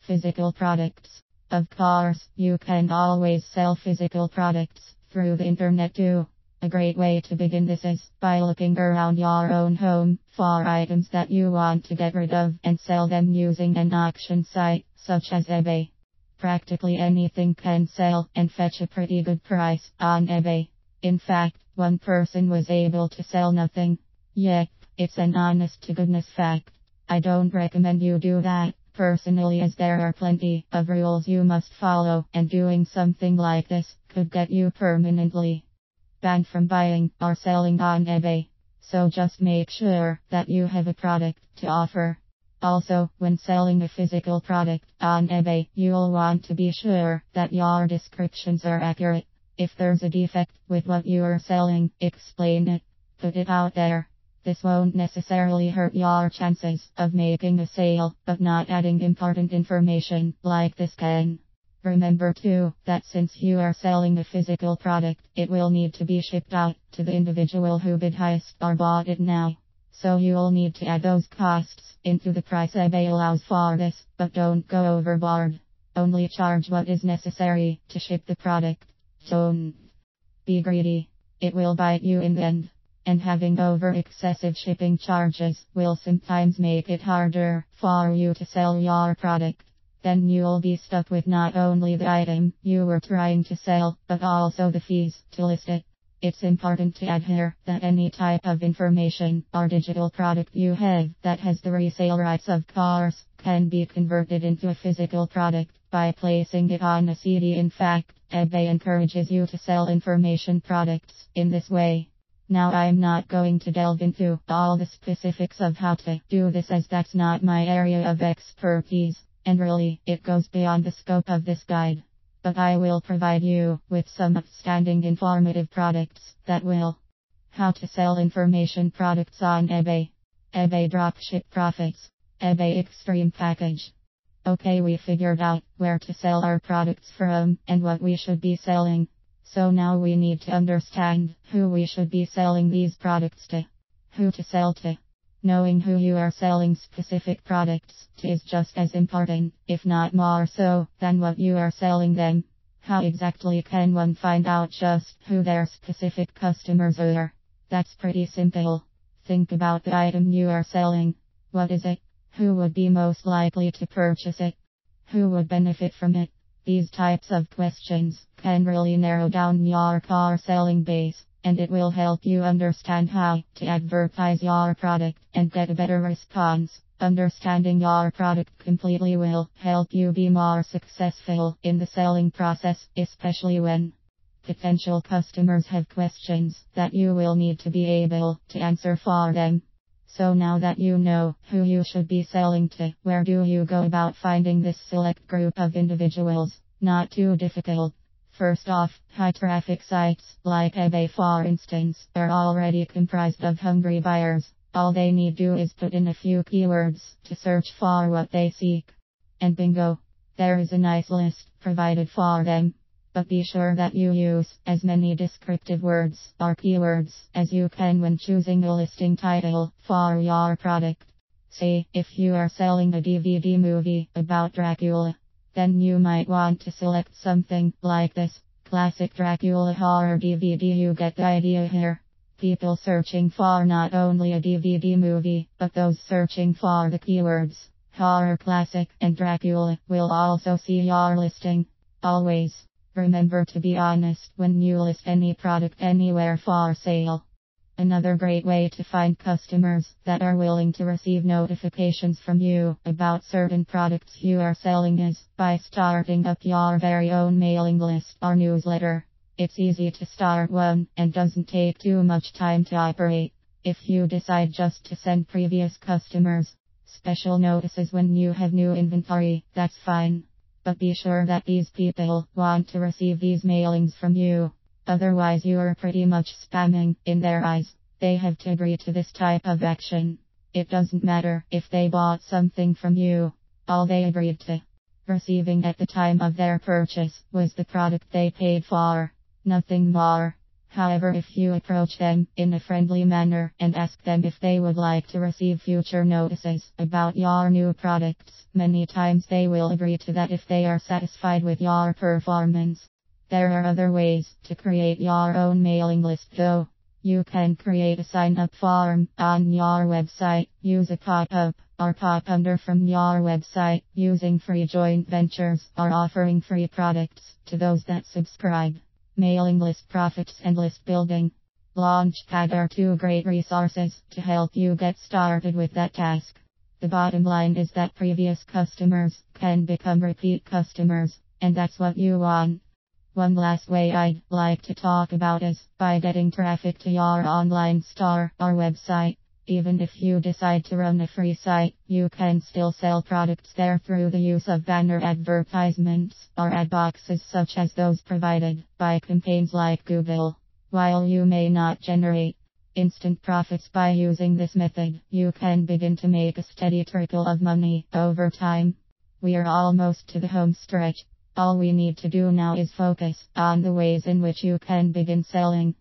Physical products. Of course, you can always sell physical products through the internet too. A great way to begin this is by looking around your own home for items that you want to get rid of and sell them using an auction site such as eBay. Practically anything can sell and fetch a pretty good price on eBay. In fact, one person was able to sell nothing. Yet, it's an honest to goodness fact. I don't recommend you do that, personally, as there are plenty of rules you must follow, and doing something like this could get you permanently banned from buying or selling on eBay. So just make sure that you have a product to offer. Also, when selling a physical product on eBay, you'll want to be sure that your descriptions are accurate. If there's a defect with what you are selling, explain it. Put it out there. This won't necessarily hurt your chances of making a sale, but not adding important information like this can. Remember too, that since you are selling a physical product, it will need to be shipped out to the individual who bid highest or bought it now. So you'll need to add those costs into the price eBay allows for this, but don't go overboard. Only charge what is necessary to ship the product. Don't be greedy. It will bite you in the end. And having over excessive shipping charges will sometimes make it harder for you to sell your product. Then you'll be stuck with not only the item you were trying to sell, but also the fees to list it. It's important to add here that any type of information or digital product you have that has the resale rights, of course, can be converted into a physical product by placing it on a CD. In fact, eBay encourages you to sell information products in this way. Now, I'm not going to delve into all the specifics of how to do this, as that's not my area of expertise, and really, it goes beyond the scope of this guide. But I will provide you with some outstanding informative products that will. How to sell information products on eBay. eBay Dropship Profits. eBay Extreme Package. Okay, we figured out where to sell our products from and what we should be selling. So now we need to understand who we should be selling these products to. Who to sell to. Knowing who you are selling specific products to is just as important, if not more so, than what you are selling them. How exactly can one find out just who their specific customers are? That's pretty simple. Think about the item you are selling. What is it? Who would be most likely to purchase it? Who would benefit from it? These types of questions can really narrow down your core selling base, and it will help you understand how to advertise your product and get a better response. Understanding your product completely will help you be more successful in the selling process, especially when potential customers have questions that you will need to be able to answer for them. So now that you know who you should be selling to, where do you go about finding this select group of individuals? Not too difficult. First off, high traffic sites, like eBay for instance, are already comprised of hungry buyers. All they need to do is put in a few keywords to search for what they seek. And bingo! There is a nice list provided for them. But be sure that you use as many descriptive words or keywords as you can when choosing a listing title for your product. Say, if you are selling a DVD movie about Dracula, then you might want to select something like this: Classic Dracula Horror DVD. You get the idea here. People searching for not only a DVD movie, but those searching for the keywords horror, classic, and Dracula will also see your listing. Always remember to be honest when you list any product anywhere for sale. Another great way to find customers that are willing to receive notifications from you about certain products you are selling is by starting up your very own mailing list or newsletter. It's easy to start one and doesn't take too much time to operate. If you decide just to send previous customers special notices when you have new inventory, that's fine. But be sure that these people want to receive these mailings from you. Otherwise you are pretty much spamming in their eyes. They have to agree to this type of action. It doesn't matter if they bought something from you. All they agreed to receiving at the time of their purchase was the product they paid for. Nothing more. However, if you approach them in a friendly manner and ask them if they would like to receive future notices about your new products, many times they will agree to that if they are satisfied with your performance. There are other ways to create your own mailing list though. You can create a sign-up form on your website, use a pop-up or pop-under from your website, using free joint ventures or offering free products to those that subscribe. Mailing list profits and list building. Launchpad are two great resources to help you get started with that task. The bottom line is that previous customers can become repeat customers, and that's what you want. One last way I'd like to talk about is by getting traffic to your online store or website. Even if you decide to run a free site, you can still sell products there through the use of banner advertisements or ad boxes such as those provided by campaigns like Google. While you may not generate instant profits by using this method, you can begin to make a steady trickle of money over time. We are almost to the home stretch. All we need to do now is focus on the ways in which you can begin selling.